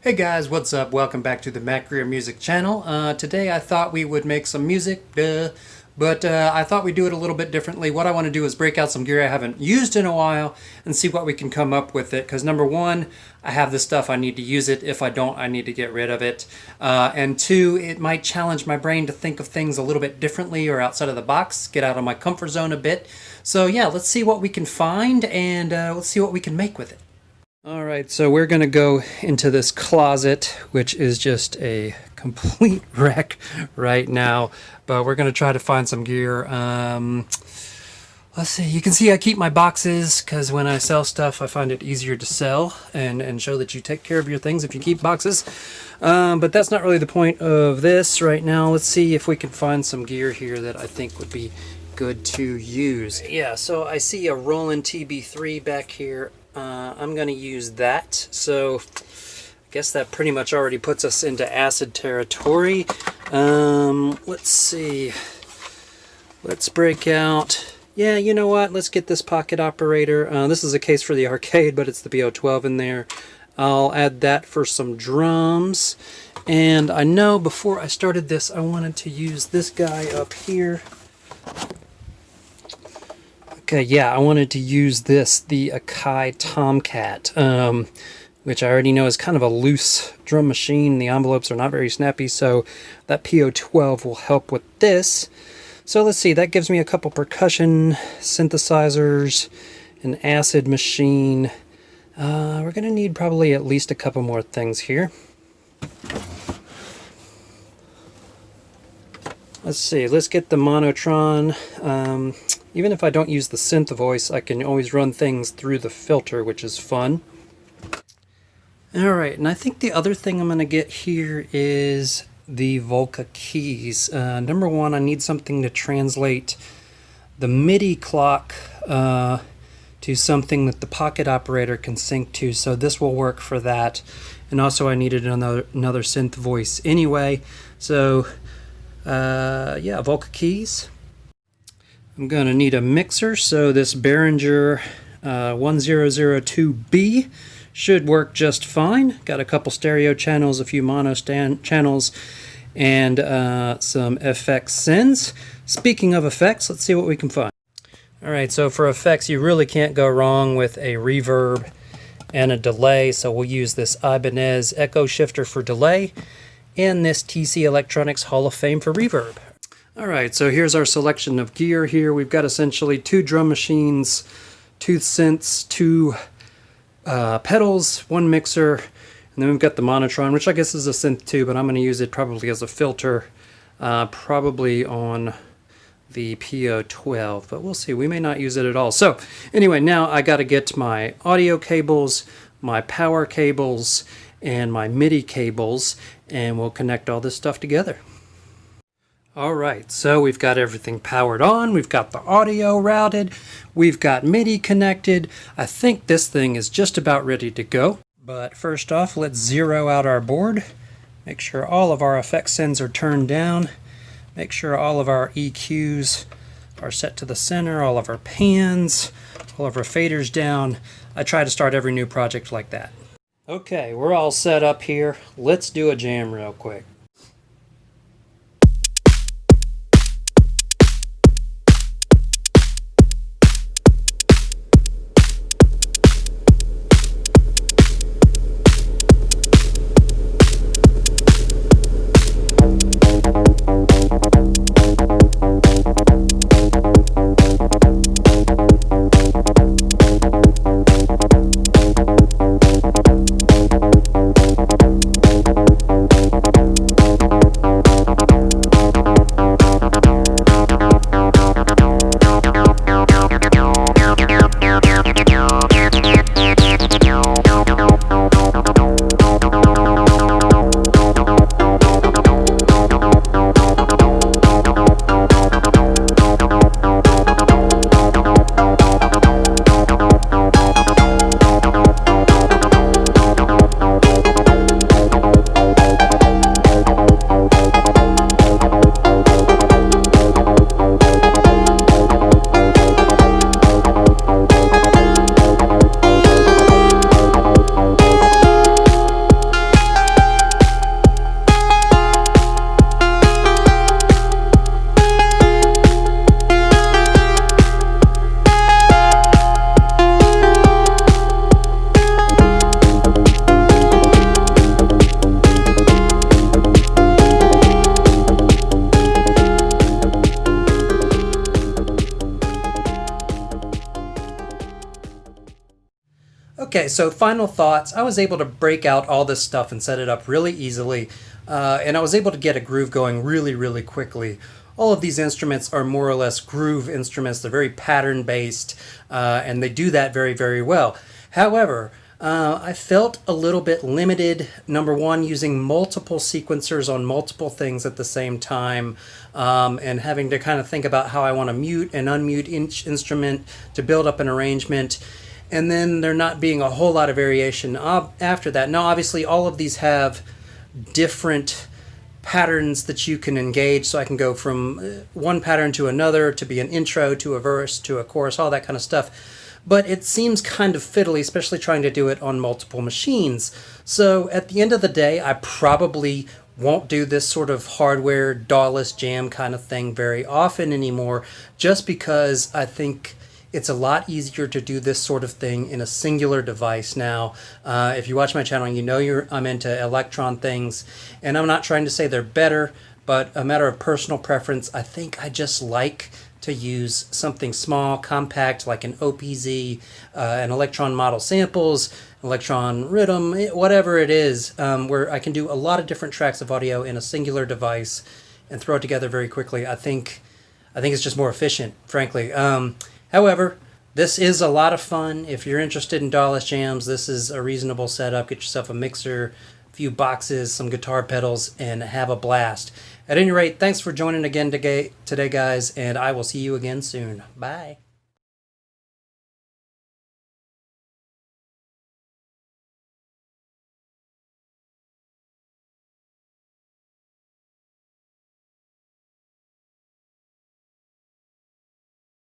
Hey guys, what's up? Welcome back to the Mac Career Music channel. Today I thought we would make some music, but I thought we'd do it a little bit differently. What I want to do is break out some gear I haven't used in a while and see what we can come up with it. Because number one, I have this stuff, I need to use it. If I don't, I need to get rid of it. And two, it might challenge my brain to think of things a little bit differently or outside of the box, get out of my comfort zone a bit. So yeah, let's see what we can find and let's see what we can make with it. Alright, so we're going to go into this closet, which is just a complete wreck right now, but we're going to try to find some gear. Let's see, you can see I keep my boxes, because when I sell stuff I find it easier to sell and show that you take care of your things if you keep boxes. But that's not really the point of this right now. Let's see if we can find some gear here that I think would be good to use. Yeah, so I see a Roland TB3 back here. I'm going to use that, so I guess that pretty much already puts us into acid territory. Let's see, let's break out, yeah, you know what, let's get this pocket operator. This is a case for the arcade, but it's the BO12 in there. I'll add that for some drums, and I know before I started this I wanted to use this guy up here. Okay, yeah, I wanted to use this, the Akai Tomcat, which I already know is kind of a loose drum machine. The envelopes are not very snappy, so that PO12 will help with this. So let's see, that gives me a couple percussion synthesizers, an acid machine. We're going to need probably at least a couple more things here. Let's see, let's get the Monotron. Even if I don't use the synth voice, I can always run things through the filter, which is fun. Alright, and I think the other thing I'm going to get here is the Volca keys. Number one, I need something to translate the MIDI clock to something that the pocket operator can sync to, so this will work for that. And also I needed another synth voice anyway, so yeah, Volca keys. I'm going to need a mixer, so this Behringer 1002B should work just fine. Got a couple stereo channels, a few mono channels, and some FX sends. Speaking of effects, let's see what we can find. Alright, so for effects you really can't go wrong with a reverb and a delay, so we'll use this Ibanez Echo Shifter for delay and this TC Electronics Hall of Fame for reverb. Alright, so here's our selection of gear here. We've got essentially 2 drum machines, 2 synths, 2 pedals, 1 mixer, and then we've got the Monotron, which I guess is a synth too, but I'm going to use it probably as a filter, probably on the PO12, but we'll see. We may not use it at all. So anyway, now I got to get my audio cables, my power cables, and my MIDI cables, and we'll connect all this stuff together. Alright, so we've got everything powered on, we've got the audio routed, we've got MIDI connected. I think this thing is just about ready to go. But first off, let's zero out our board. Make sure all of our effect sends are turned down. Make sure all of our EQs are set to the center, all of our pans, all of our faders down. I try to start every new project like that. Okay, we're all set up here. Let's do a jam real quick. Okay, so final thoughts. I was able to break out all this stuff and set it up really easily, and I was able to get a groove going really, really quickly. All of these instruments are more or less groove instruments. They're very pattern-based, and they do that very, very well. However, I felt a little bit limited, number one, using multiple sequencers on multiple things at the same time, and having to kind of think about how I want to mute and unmute each instrument to build up an arrangement, and then there not being a whole lot of variation after that. Now, obviously, all of these have different patterns that you can engage, so I can go from one pattern to another, to be an intro, to a verse, to a chorus, all that kind of stuff. But it seems kind of fiddly, especially trying to do it on multiple machines. So at the end of the day, I probably won't do this sort of hardware DAWless jam kind of thing very often anymore, just because I think it's a lot easier to do this sort of thing in a singular device now. If you watch my channel, you know I'm into electron things, and I'm not trying to say they're better, but a matter of personal preference. I think I just like to use something small, compact, like an OPZ, an electron model samples, electron rhythm, whatever it is, where I can do a lot of different tracks of audio in a singular device and throw it together very quickly. I think it's just more efficient, frankly. However, this is a lot of fun. If you're interested in DAWless jams, this is a reasonable setup. Get yourself a mixer, a few boxes, some guitar pedals, and have a blast. At any rate, thanks for joining again today, guys, and I will see you again soon. Bye.